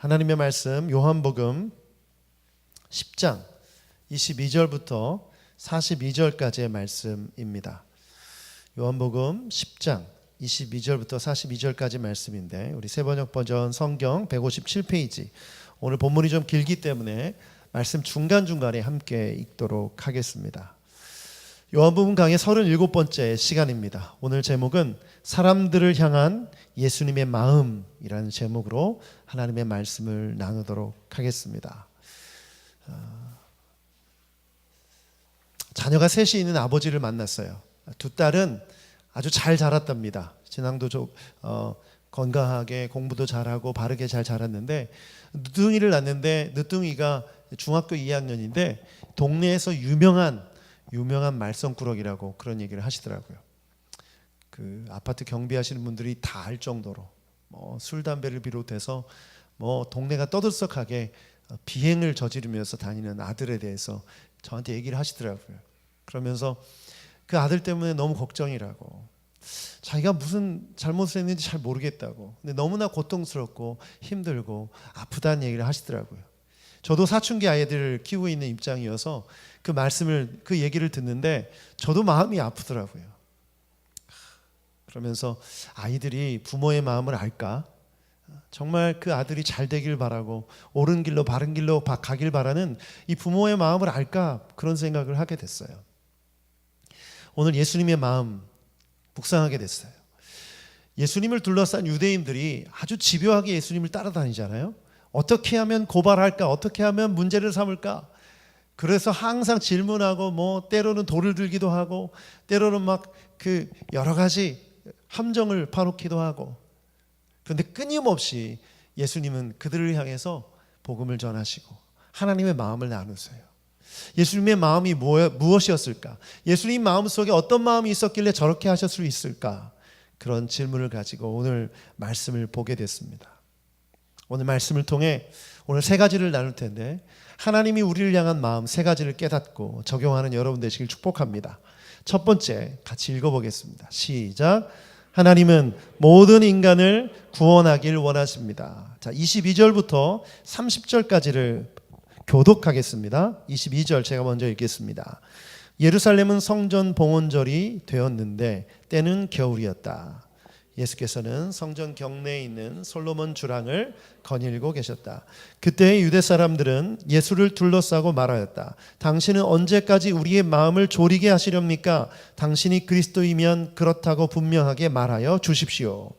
하나님의 말씀 요한복음 10장 22절부터 42절까지의 말씀입니다. 요한복음 10장 22절부터 42절까지 말씀인데 우리 새번역 버전 성경 157페이지, 오늘 본문이 좀 길기 때문에 말씀 중간중간에 함께 읽도록 하겠습니다. 요한복음 강의 37번째 시간입니다. 오늘 제목은 사람들을 향한 예수님의 마음이라는 제목으로 하나님의 말씀을 나누도록 하겠습니다. 자녀가 셋이 있는 아버지를 만났어요. 두 딸은 아주 잘 자랐답니다. 신앙도 건강하게 공부도 잘하고 바르게 잘 자랐는데, 늦둥이를 낳는데 늦둥이가 중학교 2학년인데 동네에서 유명한 말썽꾸러기라고 그런 얘기를 하시더라고요. 그 아파트 경비하시는 분들이 다 알 정도로 술 담배를 비롯해서 동네가 떠들썩하게 비행을 저지르면서 다니는 아들에 대해서 저한테 얘기를 하시더라고요. 그러면서 그 아들 때문에 너무 걱정이라고, 자기가 무슨 잘못을 했는지 잘 모르겠다고, 근데 너무나 고통스럽고 힘들고 아프다는 얘기를 하시더라고요. 저도 사춘기 아이들을 키우고 있는 입장이어서 그 얘기를 듣는데 저도 마음이 아프더라고요. 그러면서 아이들이 부모의 마음을 알까? 정말 그 아들이 잘 되길 바라고 옳은 길로 바른 길로 가길 바라는 이 부모의 마음을 알까? 그런 생각을 하게 됐어요. 오늘 예수님의 마음 묵상하게 됐어요. 예수님을 둘러싼 유대인들이 아주 집요하게 예수님을 따라다니잖아요. 어떻게 하면 고발할까? 어떻게 하면 문제를 삼을까? 그래서 항상 질문하고 때로는 돌을 들기도 하고 때로는 여러 가지 함정을 파놓기도 하고, 그런데 끊임없이 예수님은 그들을 향해서 복음을 전하시고 하나님의 마음을 나누세요. 예수님의 마음이 무엇이었을까? 예수님 마음속에 어떤 마음이 있었길래 저렇게 하실 수 있을까? 그런 질문을 가지고 오늘 말씀을 보게 됐습니다. 오늘 말씀을 통해 오늘 세 가지를 나눌 텐데, 하나님이 우리를 향한 마음 세 가지를 깨닫고 적용하는 여러분 되시길 축복합니다. 첫 번째 같이 읽어보겠습니다. 시작. 하나님은 모든 인간을 구원하길 원하십니다. 자, 22절부터 30절까지를 교독하겠습니다. 22절 제가 먼저 읽겠습니다. 예루살렘은 성전 봉헌절이 되었는데 때는 겨울이었다. 예수께서는 성전 경내에 있는 솔로몬 주랑을 거닐고 계셨다. 그때 유대 사람들은 예수를 둘러싸고 말하였다. 당신은 언제까지 우리의 마음을 졸이게 하시렵니까? 당신이 그리스도이면 그렇다고 분명하게 말하여 주십시오.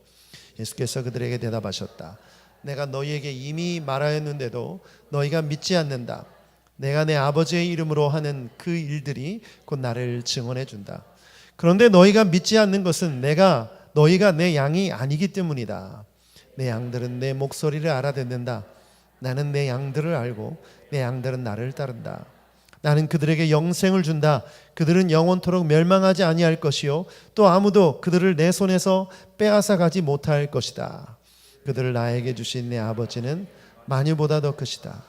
예수께서 그들에게 대답하셨다. 내가 너희에게 이미 말하였는데도 너희가 믿지 않는다. 내가 내 아버지의 이름으로 하는 그 일들이 곧 나를 증언해 준다. 그런데 너희가 믿지 않는 것은 너희가 내 양이 아니기 때문이다. 내 양들은 내 목소리를 알아듣는다. 나는 내 양들을 알고 내 양들은 나를 따른다. 나는 그들에게 영생을 준다. 그들은 영원토록 멸망하지 아니할 것이요 또 아무도 그들을 내 손에서 빼앗아 가지 못할 것이다. 그들을 나에게 주신 내 아버지는 만유보다 더 크시다.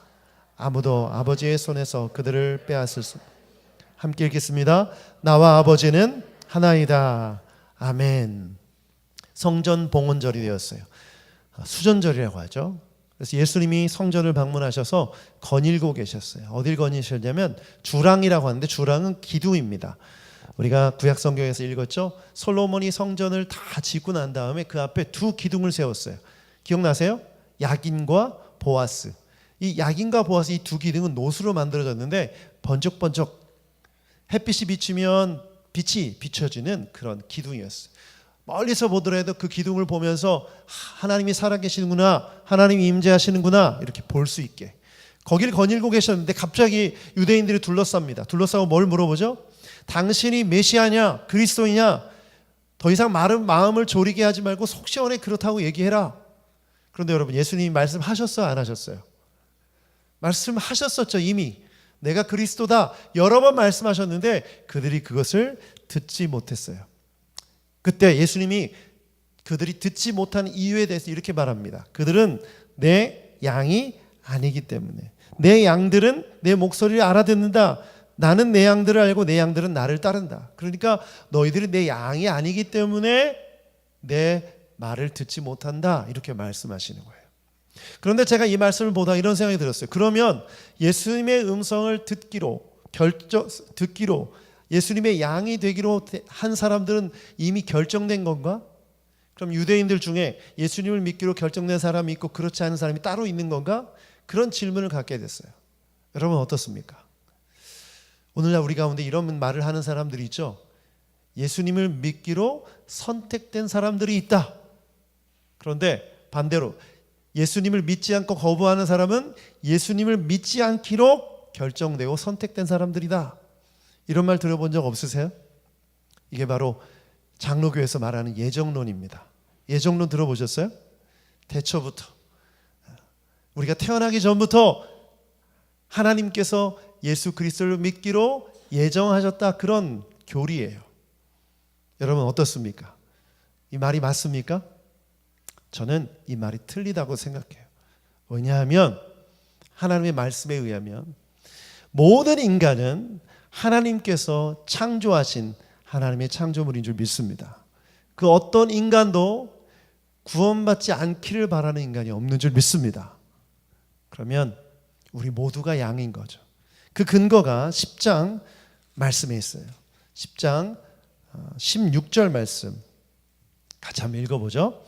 아무도 아버지의 손에서 그들을 빼앗을 수. 함께 읽겠습니다. 나와 아버지는 하나이다. 아멘. 성전 봉헌절이 되었어요. 수전절이라고 하죠. 그래서 예수님이 성전을 방문하셔서 거닐고 계셨어요. 어딜 거니셨냐면 주랑이라고 하는데, 주랑은 기둥입니다. 우리가 구약 성경에서 읽었죠. 솔로몬이 성전을 다 짓고 난 다음에 그 앞에 두 기둥을 세웠어요. 기억나세요? 야긴과 보아스. 이 야긴과 보아스, 이 두 기둥은 노수로 만들어졌는데 번쩍번쩍 햇빛이 비치면 빛이 비춰지는 그런 기둥이었어요. 멀리서 보더라도 그 기둥을 보면서 하나님이 살아계시는구나, 하나님이 임재하시는구나 이렇게 볼 수 있게 거기를 거닐고 계셨는데, 갑자기 유대인들이 둘러쌉니다. 둘러싸고 뭘 물어보죠? 당신이 메시아냐, 그리스도이냐? 더 이상 마음을 졸이게 하지 말고 속 시원해 그렇다고 얘기해라. 그런데 여러분, 예수님이 말씀하셨어요, 안 하셨어요? 말씀하셨었죠. 이미 내가 그리스도다 여러 번 말씀하셨는데 그들이 그것을 듣지 못했어요. 그때 예수님이 그들이 듣지 못한 이유에 대해서 이렇게 말합니다. 그들은 내 양이 아니기 때문에. 내 양들은 내 목소리를 알아듣는다. 나는 내 양들을 알고 내 양들은 나를 따른다. 그러니까 너희들이 내 양이 아니기 때문에 내 말을 듣지 못한다. 이렇게 말씀하시는 거예요. 그런데 제가 이 말씀을 보다 이런 생각이 들었어요. 그러면 예수님의 음성을 듣기로 예수님의 양이 되기로 한 사람들은 이미 결정된 건가? 그럼 유대인들 중에 예수님을 믿기로 결정된 사람이 있고 그렇지 않은 사람이 따로 있는 건가? 그런 질문을 갖게 됐어요. 여러분 어떻습니까? 오늘날 우리 가운데 이런 말을 하는 사람들이 있죠. 예수님을 믿기로 선택된 사람들이 있다. 그런데 반대로 예수님을 믿지 않고 거부하는 사람은 예수님을 믿지 않기로 결정되고 선택된 사람들이다. 이런 말 들어본 적 없으세요? 이게 바로 장로교에서 말하는 예정론입니다. 예정론 들어보셨어요? 태초부터 우리가 태어나기 전부터 하나님께서 예수 그리스도를 믿기로 예정하셨다. 그런 교리예요. 여러분 어떻습니까? 이 말이 맞습니까? 저는 이 말이 틀리다고 생각해요. 왜냐하면 하나님의 말씀에 의하면 모든 인간은 하나님께서 창조하신 하나님의 창조물인 줄 믿습니다. 그 어떤 인간도 구원받지 않기를 바라는 인간이 없는 줄 믿습니다. 그러면 우리 모두가 양인 거죠. 그 근거가 10장 말씀에 있어요. 10장 16절 말씀 같이 한번 읽어보죠.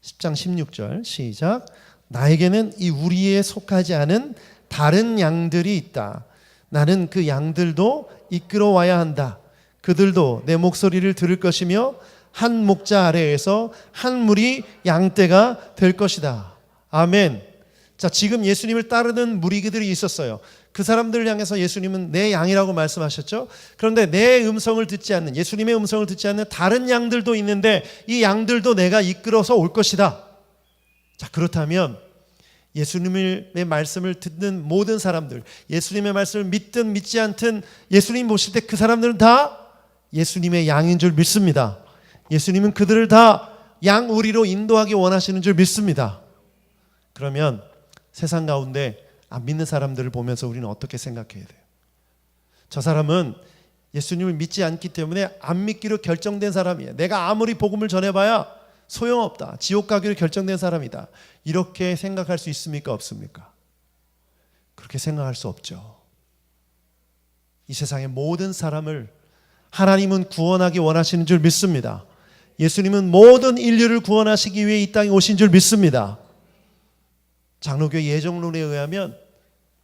10장 16절 시작. 나에게는 이 우리에 속하지 않은 다른 양들이 있다. 나는 그 양들도 이끌어와야 한다. 그들도 내 목소리를 들을 것이며 한 목자 아래에서 한 무리 양떼가 될 것이다. 아멘. 자, 지금 예수님을 따르는 무리들이 있었어요. 그 사람들을 향해서 예수님은 내 양이라고 말씀하셨죠. 그런데 내 음성을 듣지 않는, 예수님의 음성을 듣지 않는 다른 양들도 있는데 이 양들도 내가 이끌어서 올 것이다. 자, 그렇다면 예수님의 말씀을 듣는 모든 사람들, 예수님의 말씀을 믿든 믿지 않든 예수님 보실 때 그 사람들은 다 예수님의 양인 줄 믿습니다. 예수님은 그들을 다 양우리로 인도하기 원하시는 줄 믿습니다. 그러면 세상 가운데 안 믿는 사람들을 보면서 우리는 어떻게 생각해야 돼요? 저 사람은 예수님을 믿지 않기 때문에 안 믿기로 결정된 사람이에요. 내가 아무리 복음을 전해봐야 소용없다. 지옥 가기로 결정된 사람이다. 이렇게 생각할 수 있습니까? 없습니까? 그렇게 생각할 수 없죠. 이 세상의 모든 사람을 하나님은 구원하기 원하시는 줄 믿습니다. 예수님은 모든 인류를 구원하시기 위해 이 땅에 오신 줄 믿습니다. 장로교 예정론에 의하면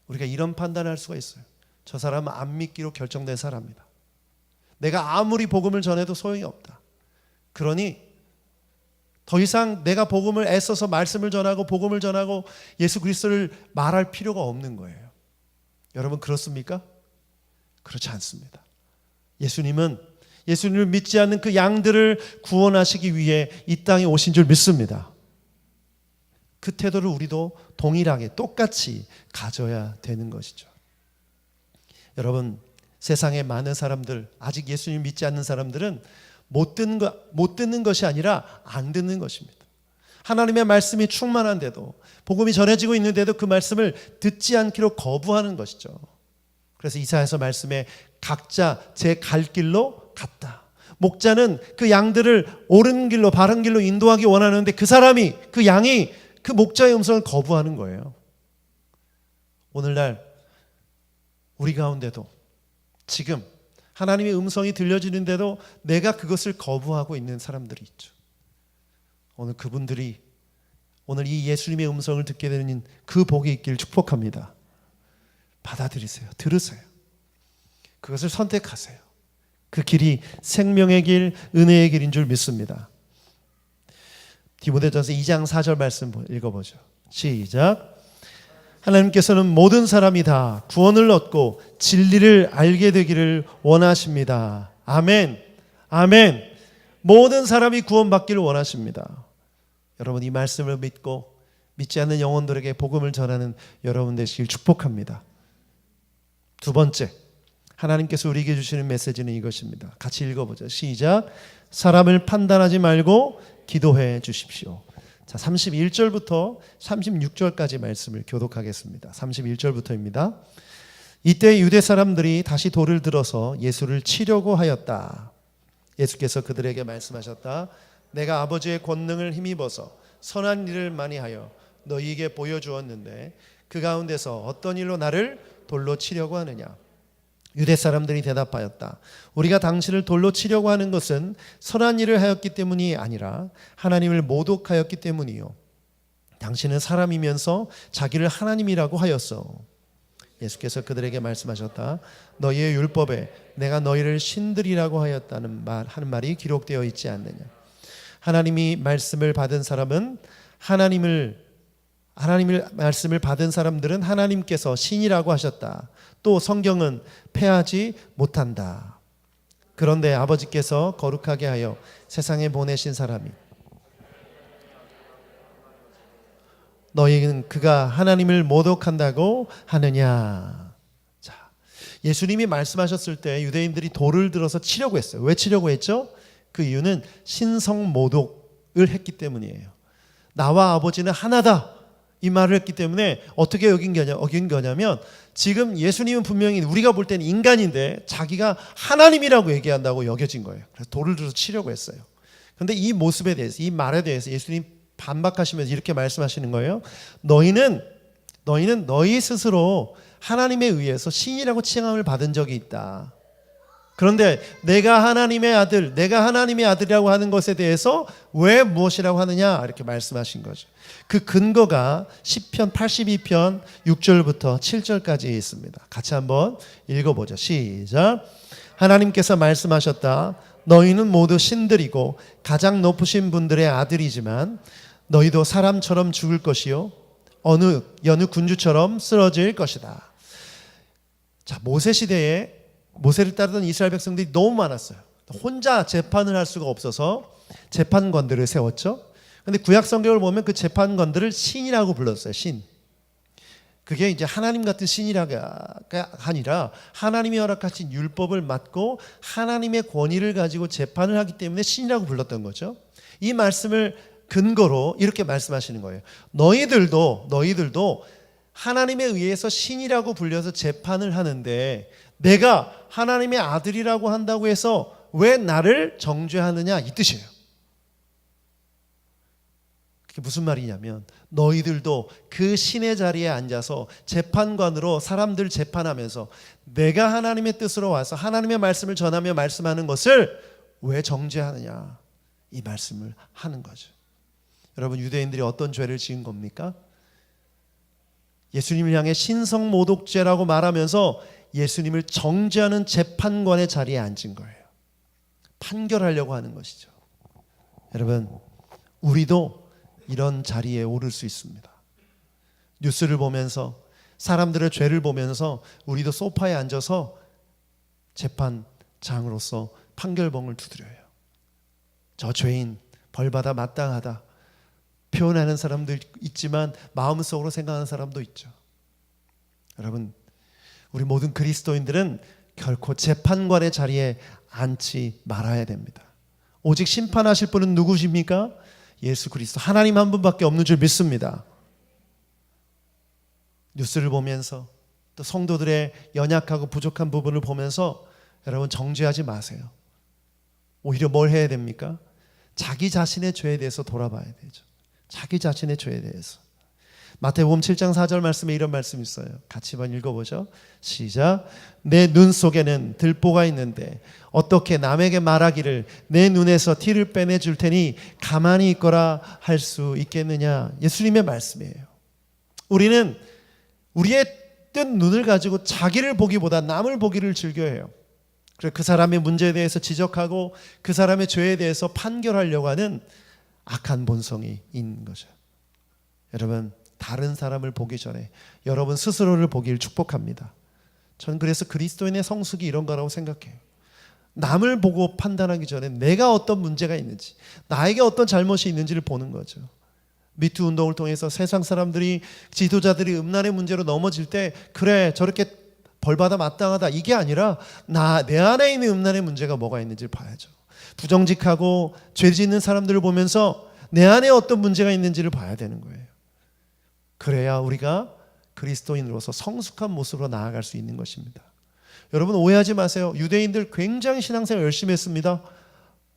우리가 이런 판단을 할 수가 있어요. 저 사람은 안 믿기로 결정된 사람이다. 내가 아무리 복음을 전해도 소용이 없다. 그러니 더 이상 내가 복음을 애써서 말씀을 전하고 복음을 전하고 예수 그리스도를 말할 필요가 없는 거예요. 여러분 그렇습니까? 그렇지 않습니다. 예수님을 믿지 않는 그 양들을 구원하시기 위해 이 땅에 오신 줄 믿습니다. 그 태도를 우리도 동일하게 똑같이 가져야 되는 것이죠. 여러분 세상의 많은 사람들, 아직 예수님 믿지 않는 사람들은 못 듣는 것이 아니라 안 듣는 것입니다. 하나님의 말씀이 충만한데도, 복음이 전해지고 있는데도 그 말씀을 듣지 않기로 거부하는 것이죠. 그래서 이사야서 말씀에 각자 제 갈 길로 갔다. 목자는 그 양들을 옳은 길로 바른 길로 인도하기 원하는데 그 양이 그 목자의 음성을 거부하는 거예요. 오늘날 우리 가운데도 지금 하나님의 음성이 들려지는데도 내가 그것을 거부하고 있는 사람들이 있죠. 오늘 이 예수님의 음성을 듣게 되는 그 복이 있기를 축복합니다. 받아들이세요. 들으세요. 그것을 선택하세요. 그 길이 생명의 길, 은혜의 길인 줄 믿습니다. 디모데전서 2장 4절 말씀 읽어보죠. 시작. 하나님께서는 모든 사람이 다 구원을 얻고 진리를 알게 되기를 원하십니다. 아멘. 아멘. 모든 사람이 구원받기를 원하십니다. 여러분 이 말씀을 믿고 믿지 않는 영혼들에게 복음을 전하는 여러분 되시길 축복합니다. 두 번째, 하나님께서 우리에게 주시는 메시지는 이것입니다. 같이 읽어보죠. 시작. 사람을 판단하지 말고 기도해 주십시오. 자, 31절부터 36절까지 말씀을 교독하겠습니다. 31절부터입니다. 이때 유대 사람들이 다시 돌을 들어서 예수를 치려고 하였다. 예수께서 그들에게 말씀하셨다. 내가 아버지의 권능을 힘입어서 선한 일을 많이 하여 너희에게 보여주었는데 그 가운데서 어떤 일로 나를 돌로 치려고 하느냐? 유대 사람들이 대답하였다. 우리가 당신을 돌로 치려고 하는 것은 선한 일을 하였기 때문이 아니라 하나님을 모독하였기 때문이요. 당신은 사람이면서 자기를 하나님이라고 하였어. 예수께서 그들에게 말씀하셨다. 너희의 율법에 내가 너희를 신들이라고 하였다는 하는 말이 기록되어 있지 않느냐. 하나님이 말씀을 받은 사람은 하나님의 말씀을 받은 사람들은 하나님께서 신이라고 하셨다. 또 성경은 패하지 못한다. 그런데 아버지께서 거룩하게 하여 세상에 보내신 사람이 너희는 그가 하나님을 모독한다고 하느냐. 자, 예수님이 말씀하셨을 때 유대인들이 돌을 들어서 치려고 했어요. 왜 치려고 했죠? 그 이유는 신성 모독을 했기 때문이에요. 나와 아버지는 하나다 이 말을 했기 때문에 어떻게 어긴 거냐면 지금 예수님은 분명히 우리가 볼 때는 인간인데 자기가 하나님이라고 얘기한다고 여겨진 거예요. 그래서 돌을 들어서 치려고 했어요. 그런데 이 모습에 대해서, 이 말에 대해서 예수님 반박하시면서 이렇게 말씀하시는 거예요. 너희는 너희 스스로 하나님에 의해서 신이라고 칭함을 받은 적이 있다. 그런데 내가 하나님의 아들이라고 하는 것에 대해서 왜 무엇이라고 하느냐 이렇게 말씀하신 거죠. 그 근거가 시편 82편 6절부터 7절까지 있습니다. 같이 한번 읽어보죠. 시작. 하나님께서 말씀하셨다. 너희는 모두 신들이고 가장 높으신 분들의 아들이지만 너희도 사람처럼 죽을 것이요 여느 군주처럼 쓰러질 것이다. 자, 모세 시대에 모세를 따르던 이스라엘 백성들이 너무 많았어요. 혼자 재판을 할 수가 없어서 재판관들을 세웠죠. 그런데 구약 성경을 보면 그 재판관들을 신이라고 불렀어요. 신. 그게 이제 하나님 같은 신이라가 아니라 하나님이 허락하신 율법을 맡고 하나님의 권위를 가지고 재판을 하기 때문에 신이라고 불렀던 거죠. 이 말씀을 근거로 이렇게 말씀하시는 거예요. 너희들도 하나님에 의해서 신이라고 불려서 재판을 하는데 내가 하나님의 아들이라고 한다고 해서 왜 나를 정죄하느냐 이 뜻이에요. 그게 무슨 말이냐면 너희들도 그 신의 자리에 앉아서 재판관으로 사람들 재판하면서 내가 하나님의 뜻으로 와서 하나님의 말씀을 전하며 말씀하는 것을 왜 정죄하느냐 이 말씀을 하는 거죠. 여러분, 유대인들이 어떤 죄를 지은 겁니까? 예수님을 향해 신성 모독죄라고 말하면서 예수님을 정죄하는 재판관의 자리에 앉은 거예요. 판결하려고 하는 것이죠. 여러분, 우리도 이런 자리에 오를 수 있습니다. 뉴스를 보면서 사람들의 죄를 보면서 우리도 소파에 앉아서 재판장으로서 판결봉을 두드려요. 저 죄인 벌받아 마땅하다 표현하는 사람도 있지만 마음속으로 생각하는 사람도 있죠. 여러분, 우리 모든 그리스도인들은 결코 재판관의 자리에 앉지 말아야 됩니다. 오직 심판하실 분은 누구십니까? 예수 그리스도 하나님 한 분밖에 없는 줄 믿습니다. 뉴스를 보면서 또 성도들의 연약하고 부족한 부분을 보면서 여러분 정죄하지 마세요. 오히려 뭘 해야 됩니까? 자기 자신의 죄에 대해서 돌아봐야 되죠. 자기 자신의 죄에 대해서. 마태복음 7장 4절 말씀에 이런 말씀이 있어요. 같이 한번 읽어보죠. 시작. 내 눈 속에는 들보가 있는데 어떻게 남에게 말하기를 내 눈에서 티를 빼내줄 테니 가만히 있거라 할 수 있겠느냐. 예수님의 말씀이에요. 우리는 우리의 뜬 눈을 가지고 자기를 보기보다 남을 보기를 즐겨해요. 그래서 그 사람의 문제에 대해서 지적하고 그 사람의 죄에 대해서 판결하려고 하는 악한 본성이 있는 거죠. 여러분, 다른 사람을 보기 전에 여러분 스스로를 보기를 축복합니다. 저는 그래서 그리스도인의 성숙이 이런 거라고 생각해요. 남을 보고 판단하기 전에 내가 어떤 문제가 있는지, 나에게 어떤 잘못이 있는지를 보는 거죠. 미투 운동을 통해서 세상 사람들이, 지도자들이 음란의 문제로 넘어질 때 그래 저렇게 벌받아 마땅하다 이게 아니라 내 안에 있는 음란의 문제가 뭐가 있는지를 봐야죠. 부정직하고 죄 짓는 사람들을 보면서 내 안에 어떤 문제가 있는지를 봐야 되는 거예요. 그래야 우리가 그리스도인으로서 성숙한 모습으로 나아갈 수 있는 것입니다. 여러분 오해하지 마세요. 유대인들 굉장히 신앙생활 열심히 했습니다.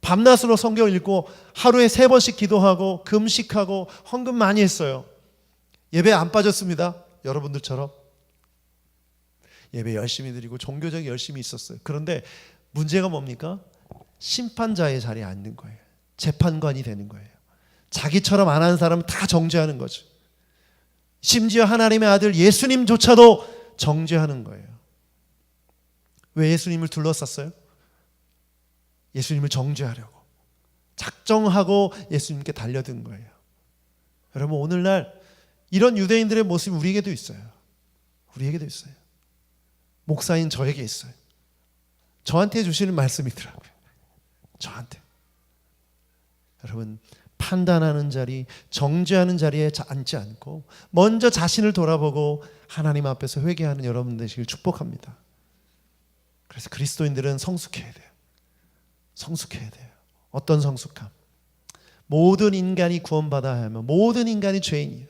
밤낮으로 성경 읽고 하루에 3번씩 기도하고 금식하고 헌금 많이 했어요. 예배 안 빠졌습니다. 여러분들처럼 예배 열심히 드리고 종교적인 열심히 있었어요. 그런데 문제가 뭡니까? 심판자의 자리에 앉는 거예요. 재판관이 되는 거예요. 자기처럼 안 하는 사람은 다 정죄하는 거죠. 심지어 하나님의 아들 예수님조차도 정죄하는 거예요. 왜 예수님을 둘러쌌어요? 예수님을 정죄하려고 작정하고 예수님께 달려든 거예요. 여러분, 오늘날 이런 유대인들의 모습이 우리에게도 있어요. 우리에게도 있어요. 목사인 저에게 있어요. 저한테 주시는 말씀이더라고요. 저한테. 여러분, 판단하는 자리, 정죄하는 자리에 앉지 않고 먼저 자신을 돌아보고 하나님 앞에서 회개하는 여러분 되시길 축복합니다. 그래서 그리스도인들은 성숙해야 돼요. 성숙해야 돼요. 어떤 성숙함? 모든 인간이 구원받아야 하면 모든 인간이 죄인이에요.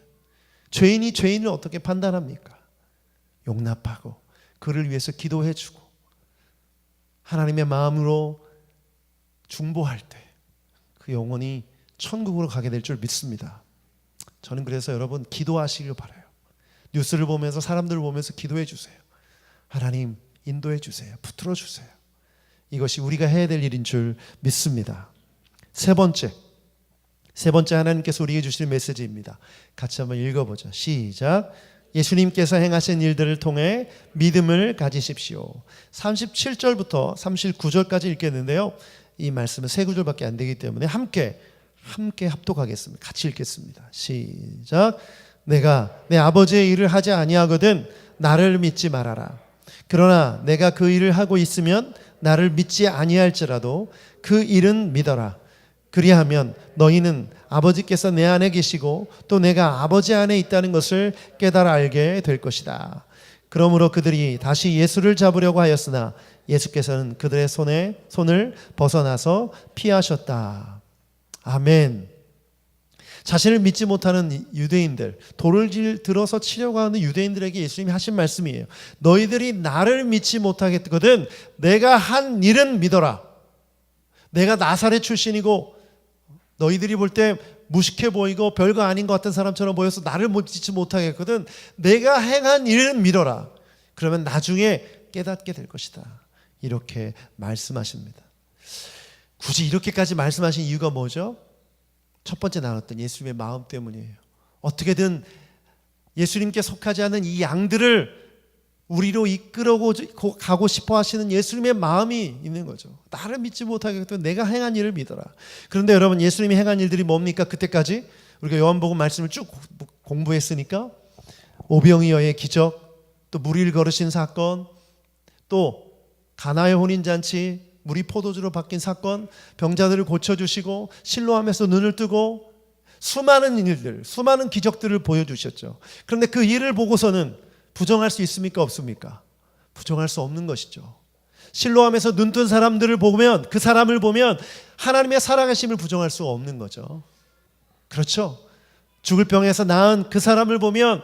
죄인이 죄인을 어떻게 판단합니까? 용납하고 그를 위해서 기도해주고 하나님의 마음으로 중보할 때 그 영혼이 천국으로 가게 될 줄 믿습니다. 저는 그래서 여러분 기도하시길 바라요. 뉴스를 보면서 사람들을 보면서 기도해 주세요. 하나님 인도해 주세요. 붙들어 주세요. 이것이 우리가 해야 될 일인 줄 믿습니다. 세 번째 하나님께서 우리에게 주시는 메시지입니다. 같이 한번 읽어보죠. 시작. 예수님께서 행하신 일들을 통해 믿음을 가지십시오. 37절부터 39절까지 읽겠는데요. 이 말씀은 세 구절밖에 안 되기 때문에 함께 합독하겠습니다. 같이 읽겠습니다. 시작. 내가 내 아버지의 일을 하지 아니하거든 나를 믿지 말아라. 그러나 내가 그 일을 하고 있으면 나를 믿지 아니할지라도 그 일은 믿어라. 그리하면 너희는 아버지께서 내 안에 계시고 또 내가 아버지 안에 있다는 것을 깨달아 알게 될 것이다. 그러므로 그들이 다시 예수를 잡으려고 하였으나 예수께서는 그들의 손을 벗어나서 피하셨다. 아멘. 자신을 믿지 못하는 유대인들, 돌을 들어서 치려고 하는 유대인들에게 예수님이 하신 말씀이에요. 너희들이 나를 믿지 못하겠거든 내가 한 일은 믿어라. 내가 나사렛 출신이고 너희들이 볼 때 무식해 보이고 별거 아닌 것 같은 사람처럼 보여서 나를 믿지 못하겠거든 내가 행한 일은 믿어라. 그러면 나중에 깨닫게 될 것이다. 이렇게 말씀하십니다. 굳이 이렇게까지 말씀하신 이유가 뭐죠? 첫 번째 나눴던 예수님의 마음 때문이에요. 어떻게든 예수님께 속하지 않은 이 양들을 우리로 이끌어 가고 싶어 하시는 예수님의 마음이 있는 거죠. 나를 믿지 못하겠다면 내가 행한 일을 믿어라. 그런데 여러분, 예수님이 행한 일들이 뭡니까? 그때까지 우리가 요한복음 말씀을 쭉 공부했으니까 오병이어의 기적, 또 물을 걸으신 사건, 또 가나의 혼인잔치, 물이 포도주로 바뀐 사건, 병자들을 고쳐주시고 실로암에서 눈을 뜨고 수많은 일들, 수많은 기적들을 보여주셨죠. 그런데 그 일을 보고서는 부정할 수 있습니까? 없습니까? 부정할 수 없는 것이죠. 실로암에서 눈 뜬 사람들을 보면, 그 사람을 보면 하나님의 살아계심을 부정할 수 없는 거죠. 그렇죠? 죽을 병에서 나은 그 사람을 보면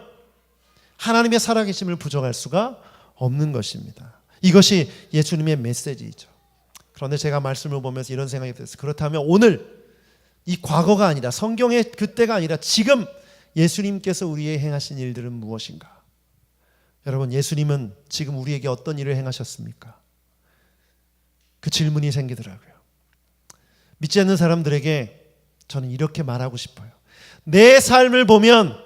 하나님의 살아계심을 부정할 수가 없는 것입니다. 이것이 예수님의 메시지이죠. 그런데 제가 말씀을 보면서 이런 생각이 들었어요. 그렇다면 오늘 이 과거가 아니라, 성경의 그때가 아니라 지금 예수님께서 우리의 행하신 일들은 무엇인가? 여러분, 예수님은 지금 우리에게 어떤 일을 행하셨습니까? 그 질문이 생기더라고요. 믿지 않는 사람들에게 저는 이렇게 말하고 싶어요. 내 삶을 보면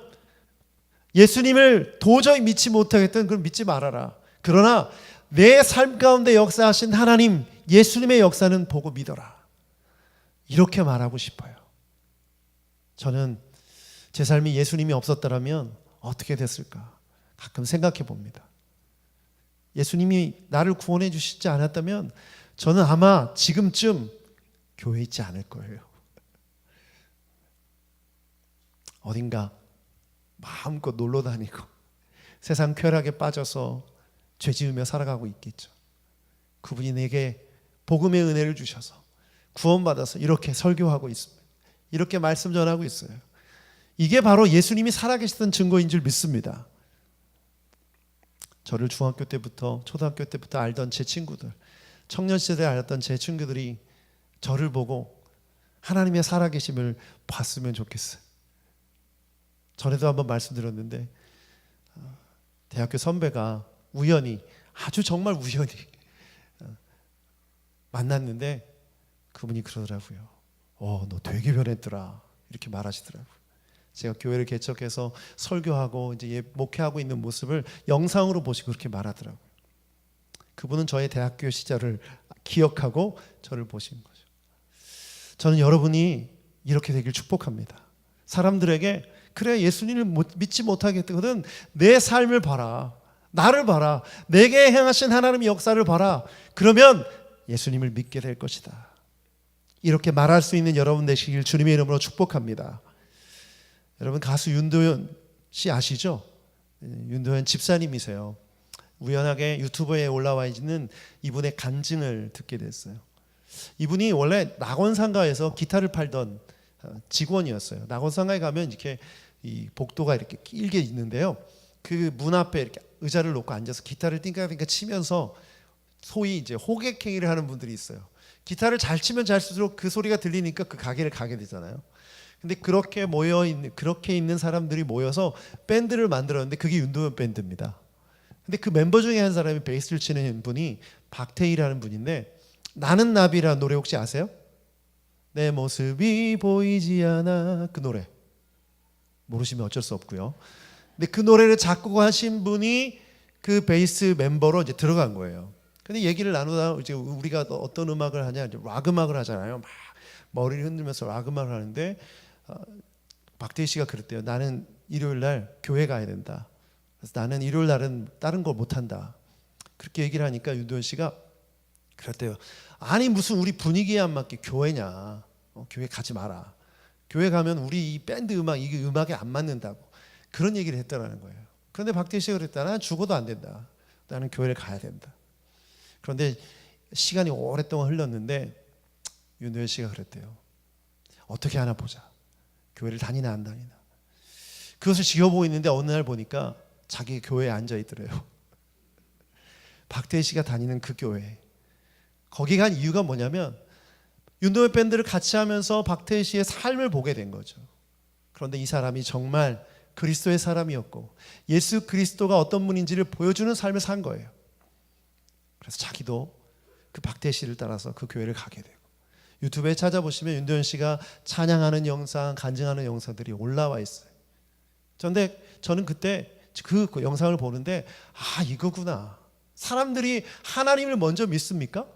예수님을 도저히 믿지 못하겠다면 그럼 믿지 말아라. 그러나 내 삶 가운데 역사하신 하나님, 예수님의 역사는 보고 믿어라. 이렇게 말하고 싶어요. 저는 제 삶이 예수님이 없었더라면 어떻게 됐을까? 가끔 생각해 봅니다. 예수님이 나를 구원해 주시지 않았다면 저는 아마 지금쯤 교회에 있지 않을 거예요. 어딘가 마음껏 놀러 다니고 세상 쾌락에 빠져서 죄 지으며 살아가고 있겠죠. 그분이 내게 복음의 은혜를 주셔서 구원받아서 이렇게 설교하고 있습니다. 이렇게 말씀 전하고 있어요. 이게 바로 예수님이 살아계시던 증거인 줄 믿습니다. 저를 중학교 때부터 초등학교 때부터 알던 제 친구들, 청년 시절에 알았던 제 친구들이 저를 보고 하나님의 살아계심을 봤으면 좋겠어요. 전에도 한번 말씀드렸는데 대학교 선배가 우연히, 아주 정말 우연히 만났는데 그분이 그러더라고요. 너 되게 변했더라, 이렇게 말하시더라고요. 제가 교회를 개척해서 설교하고 이제 목회하고 있는 모습을 영상으로 보시고 그렇게 말하더라고요. 그분은 저의 대학교 시절을 기억하고 저를 보신 거죠. 저는 여러분이 이렇게 되길 축복합니다. 사람들에게 그래, 예수님을 믿지 못하겠거든, 내 삶을 봐라, 나를 봐라, 내게 행하신 하나님의 역사를 봐라, 그러면 예수님을 믿게 될 것이다, 이렇게 말할 수 있는 여러분 되시길 주님의 이름으로 축복합니다. 여러분, 가수 윤도현 씨 아시죠? 윤도현 집사님이세요. 우연하게 유튜브에 올라와 있는 이분의 간증을 듣게 됐어요. 이분이 원래 낙원상가에서 기타를 팔던 직원이었어요. 낙원상가에 가면 이렇게 이 복도가 이렇게 길게 있는데요, 그 문 앞에 이렇게 의자를 놓고 앉아서 기타를 띵까띵까 치면서 소위 이제 호객행위를 하는 분들이 있어요. 기타를 잘 치면 잘 칠수록 그 소리가 들리니까 그 가게를 가게 되잖아요. 근데 그렇게 있는 사람들이 모여서 밴드를 만들었는데 그게 윤도현 밴드입니다. 근데 그 멤버 중에 한 사람이 베이스를 치는 분이 박태희라는 분인데, 나는 나비라는 노래 혹시 아세요? 내 모습이 보이지 않아, 그 노래 모르시면 어쩔 수 없고요. 근데 그 노래를 작곡하신 분이 그 베이스 멤버로 이제 들어간 거예요. 근데 얘기를 나누다 이제 우리가 어떤 음악을 하냐, 이제 락 음악을 하잖아요. 막 머리를 흔들면서 락 음악을 하는데 박태희 씨가 그랬대요. 나는 일요일 날 교회 가야 된다. 그래서 나는 일요일 날은 다른 거 못 한다. 그렇게 얘기를 하니까 윤도현 씨가 그랬대요. 아니, 무슨 우리 분위기에 안 맞게 교회냐? 교회 가지 마라. 교회 가면 우리 이 밴드 음악, 이게 음악에 안 맞는다고 그런 얘기를 했다라는 거예요. 그런데 박태희 씨가 그랬다. 난 죽어도 안 된다. 나는 교회를 가야 된다. 그런데 시간이 오랫동안 흘렀는데 윤도현 씨가 그랬대요. 어떻게 하나 보자. 교회를 다니나 안 다니나. 그것을 지켜보고 있는데 어느 날 보니까 자기 교회에 앉아 있더래요. 박태희 씨가 다니는 그 교회. 거기 간 이유가 뭐냐면 윤도현 밴드를 같이 하면서 박태희 씨의 삶을 보게 된 거죠. 그런데 이 사람이 정말 그리스도의 사람이었고 예수 그리스도가 어떤 분인지를 보여주는 삶을 산 거예요. 그래서 자기도 그 박태희 씨를 따라서 그 교회를 가게 되고, 유튜브에 찾아보시면 윤도현 씨가 찬양하는 영상, 간증하는 영상들이 올라와 있어요. 그런데 저는 그때 그 영상을 보는데 이거구나. 사람들이 하나님을 먼저 믿습니까?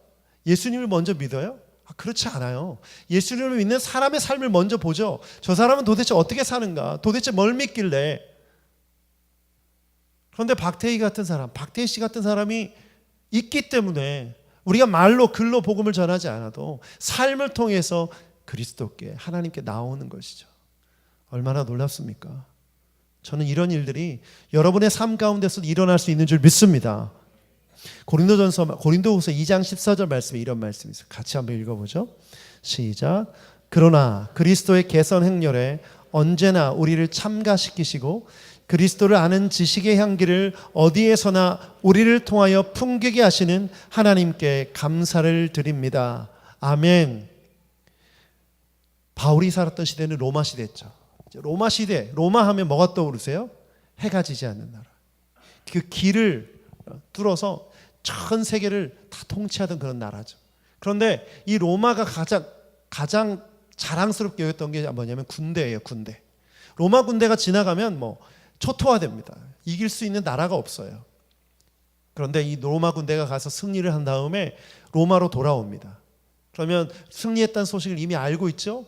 예수님을 먼저 믿어요? 그렇지 않아요. 예수님을 믿는 사람의 삶을 먼저 보죠. 저 사람은 도대체 어떻게 사는가? 도대체 뭘 믿길래? 그런데 박태희 씨 같은 사람이 있기 때문에 우리가 말로 글로 복음을 전하지 않아도 삶을 통해서 그리스도께, 하나님께 나오는 것이죠. 얼마나 놀랍습니까? 저는 이런 일들이 여러분의 삶 가운데서도 일어날 수 있는 줄 믿습니다. 고린도후서 2장 14절 말씀에 이런 말씀이 있어요. 같이 한번 읽어보죠. 시작. 그러나 그리스도의 개선 행렬에 언제나 우리를 참가시키시고 그리스도를 아는 지식의 향기를 어디에서나 우리를 통하여 풍기게 하시는 하나님께 감사를 드립니다. 아멘. 바울이 살았던 시대는 로마 시대였죠. 로마 시대, 로마 하면 뭐가 떠오르세요? 해가 지지 않는 나라. 그 길을 뚫어서 전 세계를 다 통치하던 그런 나라죠. 그런데 이 로마가 가장 자랑스럽게 여겼던 게 뭐냐면 군대예요. 군대. 로마 군대가 지나가면 초토화됩니다. 이길 수 있는 나라가 없어요. 그런데 이 로마 군대가 가서 승리를 한 다음에 로마로 돌아옵니다. 그러면 승리했다는 소식을 이미 알고 있죠.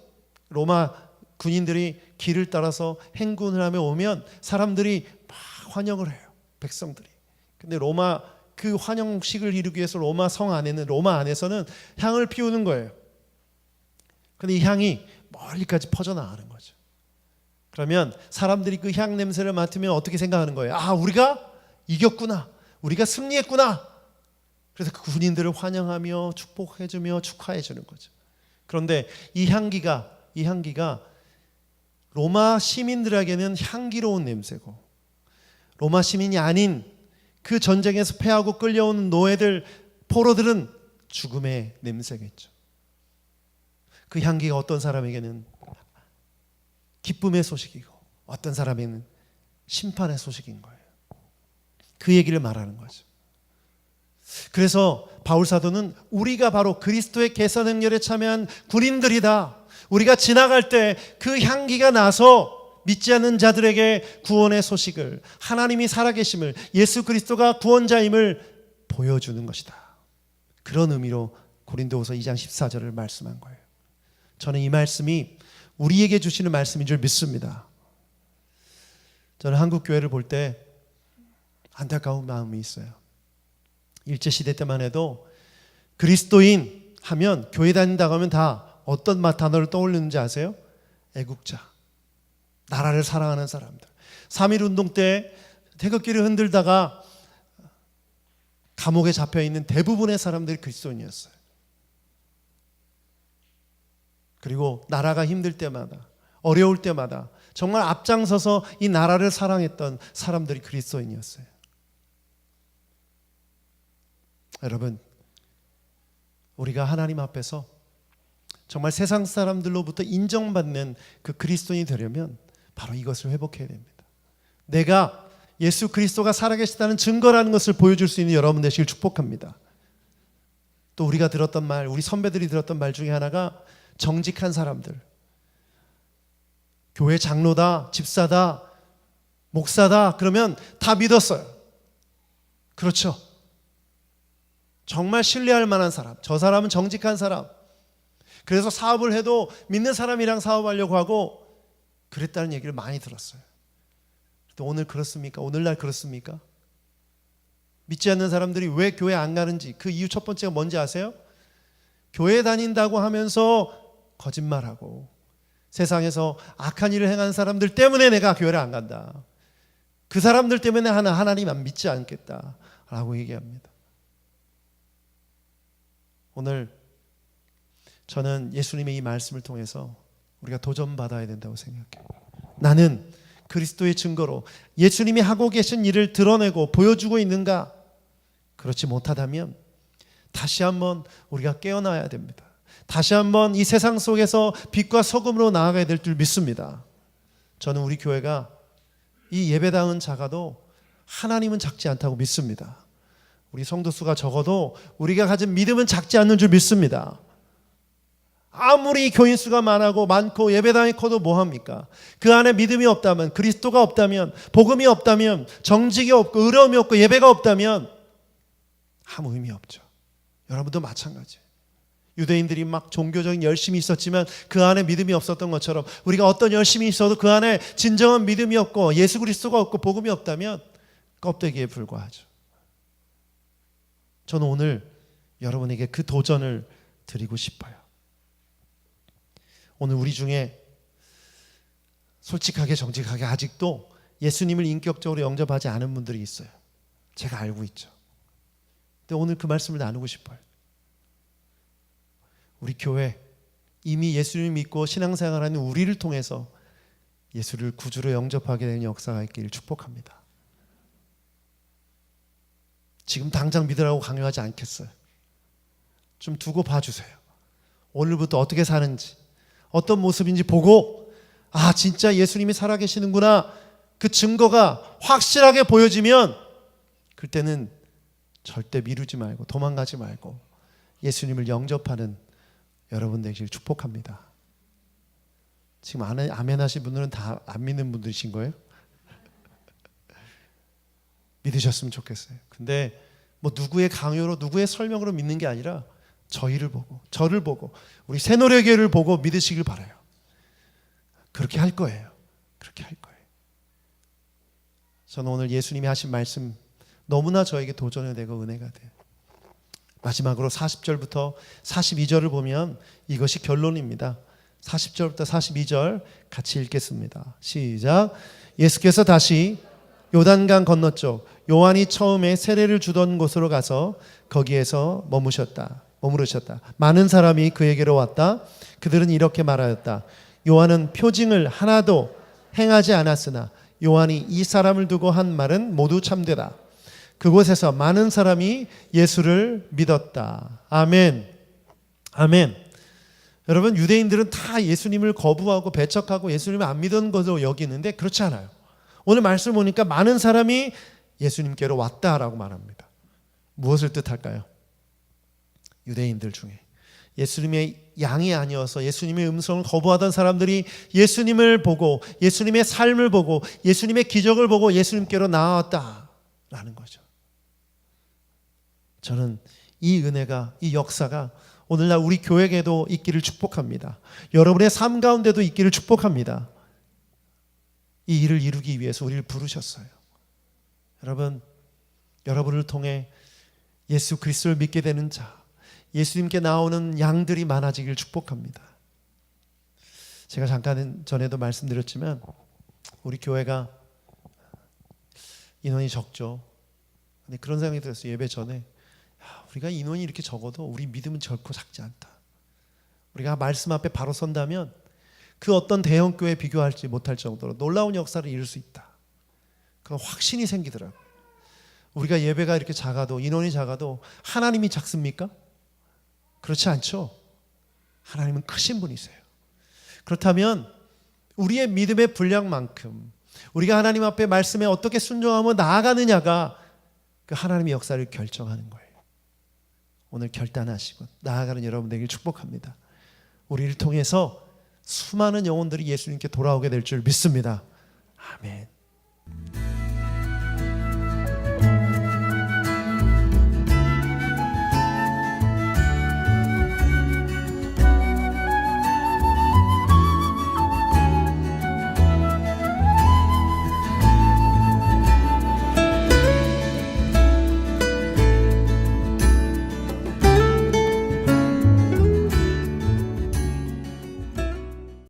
로마 군인들이 길을 따라서 행군을 하며 오면 사람들이 막 환영을 해요. 백성들이. 근데 로마 그 환영식을 이루기 위해서 로마 안에서는 향을 피우는 거예요. 근데 이 향이 멀리까지 퍼져나가는 거죠. 그러면 사람들이 그 향 냄새를 맡으면 어떻게 생각하는 거예요? 우리가 이겼구나. 우리가 승리했구나. 그래서 그 군인들을 환영하며 축복해주며 축하해주는 거죠. 그런데 이 향기가 로마 시민들에게는 향기로운 냄새고, 로마 시민이 아닌 그 전쟁에서 패하고 끌려오는 노예들, 포로들은 죽음의 냄새겠죠. 그 향기가 어떤 사람에게는 기쁨의 소식이고 어떤 사람에게는 심판의 소식인 거예요. 그 얘기를 말하는 거죠. 그래서 바울 사도는 우리가 바로 그리스도의 개선 행렬에 참여한 군인들이다. 우리가 지나갈 때 그 향기가 나서 믿지 않는 자들에게 구원의 소식을, 하나님이 살아계심을, 예수 그리스도가 구원자임을 보여주는 것이다. 그런 의미로 고린도후서 2장 14절을 말씀한 거예요. 저는 이 말씀이 우리에게 주시는 말씀인 줄 믿습니다. 저는 한국 교회를 볼 때 안타까운 마음이 있어요. 일제시대 때만 해도 그리스도인 하면, 교회 다닌다고 하면 다 어떤 단어를 떠올리는지 아세요? 애국자, 나라를 사랑하는 사람들. 3.1운동 때 태극기를 흔들다가 감옥에 잡혀있는 대부분의 사람들이 그리스도인이었어요. 그리고 나라가 힘들 때마다, 어려울 때마다 정말 앞장서서 이 나라를 사랑했던 사람들이 그리스도인이었어요. 여러분, 우리가 하나님 앞에서 정말 세상 사람들로부터 인정받는 그 그리스도인이 되려면 바로 이것을 회복해야 됩니다. 내가 예수 그리스도가 살아계시다는 증거라는 것을 보여줄 수 있는 여러분 되시길 축복합니다. 또 우리가 들었던 말, 우리 선배들이 들었던 말 중에 하나가 정직한 사람들, 교회 장로다, 집사다, 목사다 그러면 다 믿었어요. 그렇죠. 정말 신뢰할 만한 사람, 저 사람은 정직한 사람, 그래서 사업을 해도 믿는 사람이랑 사업하려고 하고 그랬다는 얘기를 많이 들었어요. 또 오늘 그렇습니까? 오늘날 그렇습니까? 믿지 않는 사람들이 왜 교회 안 가는지 그 이유 첫 번째가 뭔지 아세요? 교회 다닌다고 하면서 거짓말하고 세상에서 악한 일을 행하는 사람들 때문에 내가 교회를 안 간다. 그 사람들 때문에 하나님 안 믿지 않겠다라고 얘기합니다. 오늘 저는 예수님의 이 말씀을 통해서 우리가 도전받아야 된다고 생각해요. 나는 그리스도의 증거로 예수님이 하고 계신 일을 드러내고 보여주고 있는가? 그렇지 못하다면 다시 한번 우리가 깨어나야 됩니다. 다시 한번 이 세상 속에서 빛과 소금으로 나아가야 될 줄 믿습니다. 저는 우리 교회가 이 예배당은 작아도 하나님은 작지 않다고 믿습니다. 우리 성도 수가 적어도 우리가 가진 믿음은 작지 않는 줄 믿습니다. 아무리 교인 수가 많고 예배당이 커도 뭐합니까? 그 안에 믿음이 없다면, 그리스도가 없다면, 복음이 없다면, 정직이 없고 의로움이 없고 예배가 없다면 아무 의미 없죠. 여러분도 마찬가지예요. 유대인들이 막 종교적인 열심이 있었지만 그 안에 믿음이 없었던 것처럼 우리가 어떤 열심이 있어도 그 안에 진정한 믿음이 없고 예수 그리스도가 없고 복음이 없다면 껍데기에 불과하죠. 저는 오늘 여러분에게 그 도전을 드리고 싶어요. 오늘 우리 중에 솔직하게 정직하게 아직도 예수님을 인격적으로 영접하지 않은 분들이 있어요. 제가 알고 있죠. 근데 오늘 그 말씀을 나누고 싶어요. 우리 교회 이미 예수님을 믿고 신앙생활하는 우리를 통해서 예수를 구주로 영접하게 되는 역사가 있기를 축복합니다. 지금 당장 믿으라고 강요하지 않겠어요. 좀 두고 봐주세요. 오늘부터 어떻게 사는지, 어떤 모습인지 보고 아 진짜 예수님이 살아계시는구나 그 증거가 확실하게 보여지면 그때는 절대 미루지 말고 도망가지 말고 예수님을 영접하는 여러분 되시길 축복합니다. 지금 아멘 하신 분들은 다 안 믿는 분들이신 거예요? 믿으셨으면 좋겠어요. 근데 뭐 누구의 강요로 누구의 설명으로 믿는 게 아니라 저희를 보고 저를 보고 우리 새노래교회를 보고 믿으시길 바라요. 그렇게 할 거예요. 그렇게 할 거예요. 저는 오늘 예수님이 하신 말씀 너무나 저에게 도전이 되고 은혜가 돼요. 마지막으로 40절부터 42절을 보면 이것이 결론입니다. 40절부터 42절 같이 읽겠습니다. 시작. 예수께서 다시 요단강 건너쪽 요한이 처음에 세례를 주던 곳으로 가서 거기에서 머무르셨다. 많은 사람이 그에게로 왔다. 그들은 이렇게 말하였다. 요한은 표징을 하나도 행하지 않았으나 요한이 이 사람을 두고 한 말은 모두 참되다. 그곳에서 많은 사람이 예수를 믿었다. 아멘. 아멘. 여러분, 유대인들은 다 예수님을 거부하고 배척하고 예수님을 안 믿은 것으로 여기는데 그렇지 않아요. 오늘 말씀 보니까 많은 사람이 예수님께로 왔다라고 말합니다. 무엇을 뜻할까요? 유대인들 중에 예수님의 양이 아니어서 예수님의 음성을 거부하던 사람들이 예수님을 보고 예수님의 삶을 보고 예수님의 기적을 보고 예수님께로 나아왔다라는 거죠. 저는 이 은혜가, 이 역사가 오늘날 우리 교회에도 있기를 축복합니다. 여러분의 삶 가운데도 있기를 축복합니다. 이 일을 이루기 위해서 우리를 부르셨어요. 여러분, 여러분을 통해 예수 그리스도를 믿게 되는 자, 예수님께 나오는 양들이 많아지길 축복합니다. 제가 잠깐 전에도 말씀드렸지만 우리 교회가 인원이 적죠. 근데 그런 생각이 들었어요. 예배 전에 우리가 인원이 이렇게 적어도 우리 믿음은 결코 작지 않다. 우리가 말씀 앞에 바로 선다면 그 어떤 대형 교회에 비교하지 못할 정도로 놀라운 역사를 이룰 수 있다. 그런 확신이 생기더라고요. 우리가 예배가 이렇게 작아도, 인원이 작아도 하나님이 작습니까? 그렇지 않죠. 하나님은 크신 분이세요. 그렇다면 우리의 믿음의 분량만큼 우리가 하나님 앞에 말씀에 어떻게 순종하며 나아가느냐가 그 하나님의 역사를 결정하는 거예요. 오늘 결단하시고 나아가는 여러분 되길 축복합니다. 우리를 통해서 수많은 영혼들이 예수님께 돌아오게 될 줄 믿습니다. 아멘.